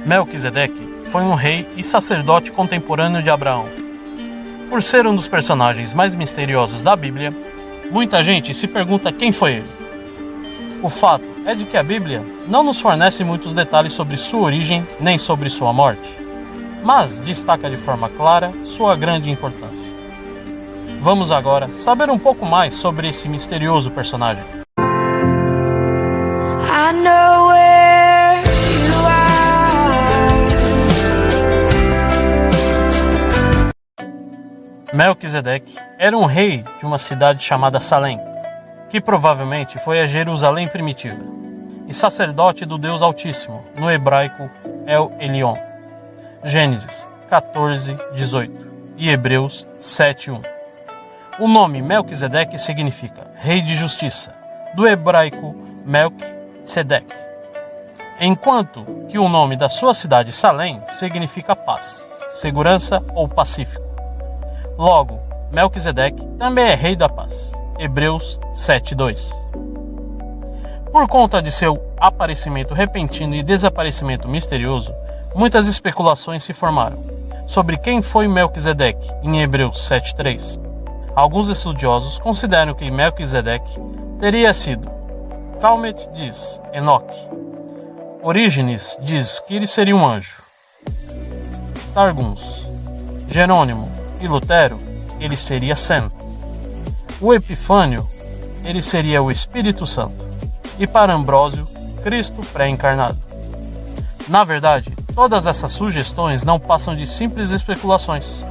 Melquisedeque foi um rei e sacerdote contemporâneo de Abraão. Por ser um dos personagens mais misteriosos da Bíblia, muita gente se pergunta quem foi ele. O fato é de que a Bíblia não nos fornece muitos detalhes sobre sua origem nem sobre sua morte, mas destaca de forma clara sua grande importância. Vamos agora saber um pouco mais sobre esse misterioso personagem. I know where you are. Melquisedeque era um rei de uma cidade chamada Salém, que provavelmente foi a Jerusalém primitiva, e sacerdote do Deus Altíssimo, no hebraico El Elyon. Gênesis 14:18 e Hebreus 7:1. O nome Melquisedeque significa Rei de Justiça, do hebraico Melk-Tzedek, enquanto que o nome da sua cidade Salém significa paz, segurança ou pacífico. Logo, Melquisedeque também é Rei da Paz. Hebreus 7:2. Por conta de seu aparecimento repentino e desaparecimento misterioso, muitas especulações se formaram sobre quem foi Melquisedeque em Hebreus 7:3. Alguns estudiosos consideram que Melquisedeque teria sido Calmet diz Enoque. Orígenes diz que ele seria um anjo. Targums, Jerônimo e Lutero, ele seria Sem. O Epifânio, ele seria o Espírito Santo. E para Ambrósio, Cristo pré-encarnado. Na verdade, todas essas sugestões não passam de simples especulações.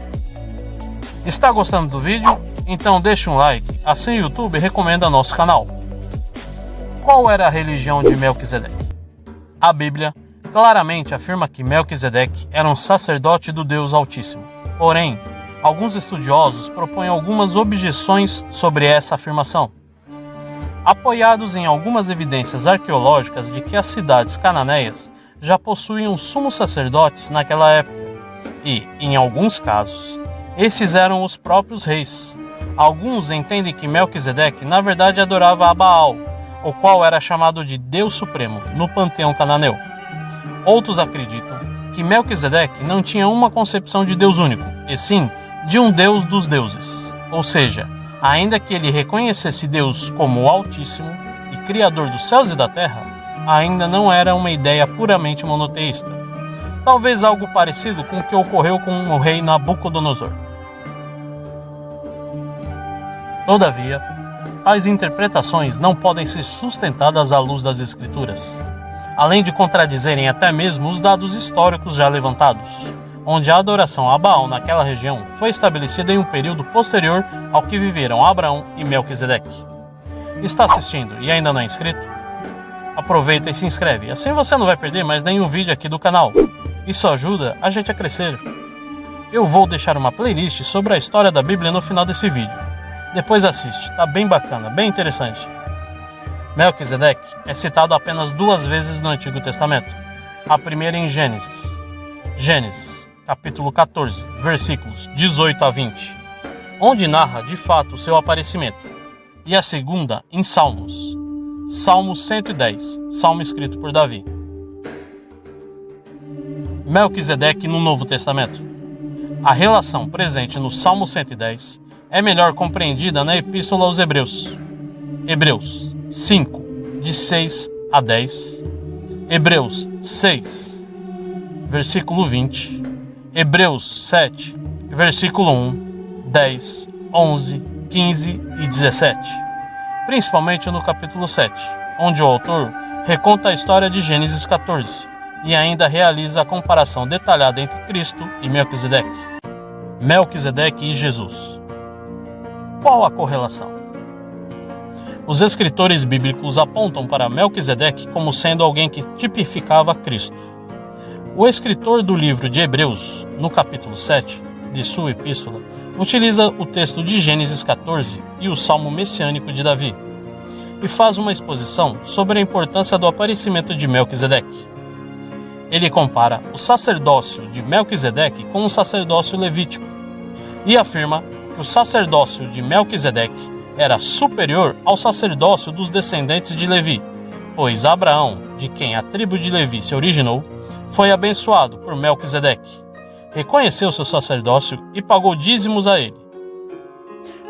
Está gostando do vídeo? Então deixe um like, assim o YouTube recomenda nosso canal. Qual era a religião de Melquisedeque? A Bíblia claramente afirma que Melquisedeque era um sacerdote do Deus Altíssimo. Porém, alguns estudiosos propõem algumas objeções sobre essa afirmação, apoiados em algumas evidências arqueológicas de que as cidades cananeias já possuíam sumos sacerdotes naquela época e, em alguns casos, esses eram os próprios reis. Alguns entendem que Melquisedeque na verdade adorava a Baal, o qual era chamado de Deus Supremo no panteão cananeu. Outros acreditam que Melquisedeque não tinha uma concepção de Deus único, e sim de um Deus dos deuses. Ou seja, ainda que ele reconhecesse Deus como o Altíssimo e Criador dos céus e da terra, ainda não era uma ideia puramente monoteísta. Talvez algo parecido com o que ocorreu com o rei Nabucodonosor. Todavia, tais interpretações não podem ser sustentadas à luz das Escrituras, além de contradizerem até mesmo os dados históricos já levantados, onde a adoração a Baal naquela região foi estabelecida em um período posterior ao que viveram Abraão e Melquisedeque. Está assistindo e ainda não é inscrito? Aproveita e se inscreve, assim você não vai perder mais nenhum vídeo aqui do canal. Isso ajuda a gente a crescer. Eu vou deixar uma playlist sobre a história da Bíblia no final desse vídeo. Depois assiste, tá bem bacana, bem interessante. Melquisedeque é citado apenas 2 vezes no Antigo Testamento. A primeira em Gênesis, capítulo 14, versículos 18 a 20, onde narra de fato seu aparecimento. E a segunda em Salmos, Salmo 110, salmo escrito por Davi. Melquisedeque no Novo Testamento. A relação presente no Salmo 110 é melhor compreendida na Epístola aos Hebreus. Hebreus 5, de 6 a 10. Hebreus 6, versículo 20. Hebreus 7, versículo 1, 10, 11, 15 e 17. Principalmente no capítulo 7, onde o autor reconta a história de Gênesis 14 e ainda realiza a comparação detalhada entre Cristo e Melquisedeque. Melquisedeque e Jesus. Qual a correlação? Os escritores bíblicos apontam para Melquisedeque como sendo alguém que tipificava Cristo. O escritor do livro de Hebreus, no capítulo 7 de sua epístola, utiliza o texto de Gênesis 14 e o salmo messiânico de Davi, e faz uma exposição sobre a importância do aparecimento de Melquisedeque. Ele compara o sacerdócio de Melquisedeque com o sacerdócio levítico, e afirma que o sacerdócio de Melquisedeque era superior ao sacerdócio dos descendentes de Levi, pois Abraão, de quem a tribo de Levi se originou, foi abençoado por Melquisedeque, reconheceu seu sacerdócio e pagou dízimos a ele.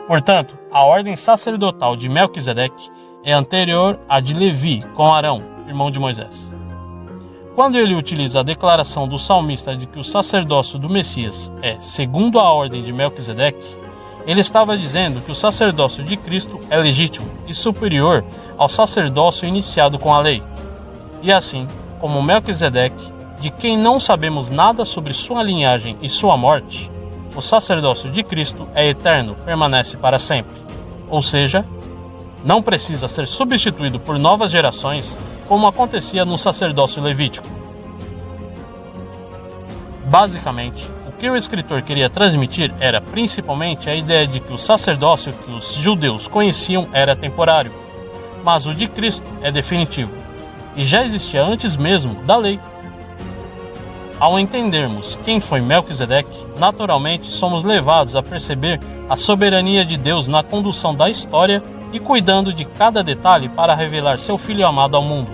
Portanto, a ordem sacerdotal de Melquisedeque é anterior à de Levi com Arão, irmão de Moisés. Quando ele utiliza a declaração do salmista de que o sacerdócio do Messias é segundo a ordem de Melquisedeque, ele estava dizendo que o sacerdócio de Cristo é legítimo e superior ao sacerdócio iniciado com a lei. E assim, como Melquisedeque, de quem não sabemos nada sobre sua linhagem e sua morte, o sacerdócio de Cristo é eterno, permanece para sempre. Ou seja, não precisa ser substituído por novas gerações, como acontecia no sacerdócio levítico. Basicamente, o que o escritor queria transmitir era principalmente a ideia de que o sacerdócio que os judeus conheciam era temporário, mas o de Cristo é definitivo, e já existia antes mesmo da lei. Ao entendermos quem foi Melquisedeque, naturalmente somos levados a perceber a soberania de Deus na condução da história e cuidando de cada detalhe para revelar seu Filho amado ao mundo.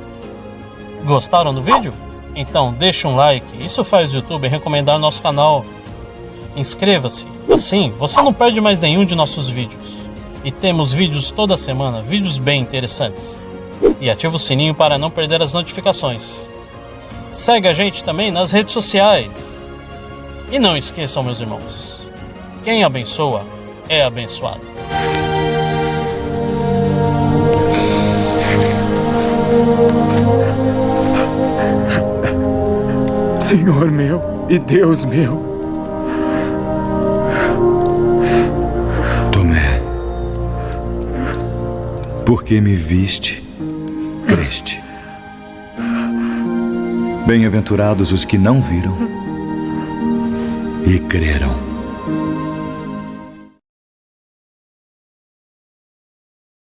Gostaram do vídeo? Então deixe um like, isso faz o YouTube recomendar nosso canal. Inscreva-se, assim você não perde mais nenhum de nossos vídeos. E temos vídeos toda semana, vídeos bem interessantes. E ative o sininho para não perder as notificações. Segue a gente também nas redes sociais. E não esqueçam, meus irmãos, quem abençoa é abençoado. Senhor meu e Deus meu. Tomé, porque me viste, creste. Bem-aventurados os que não viram e creram.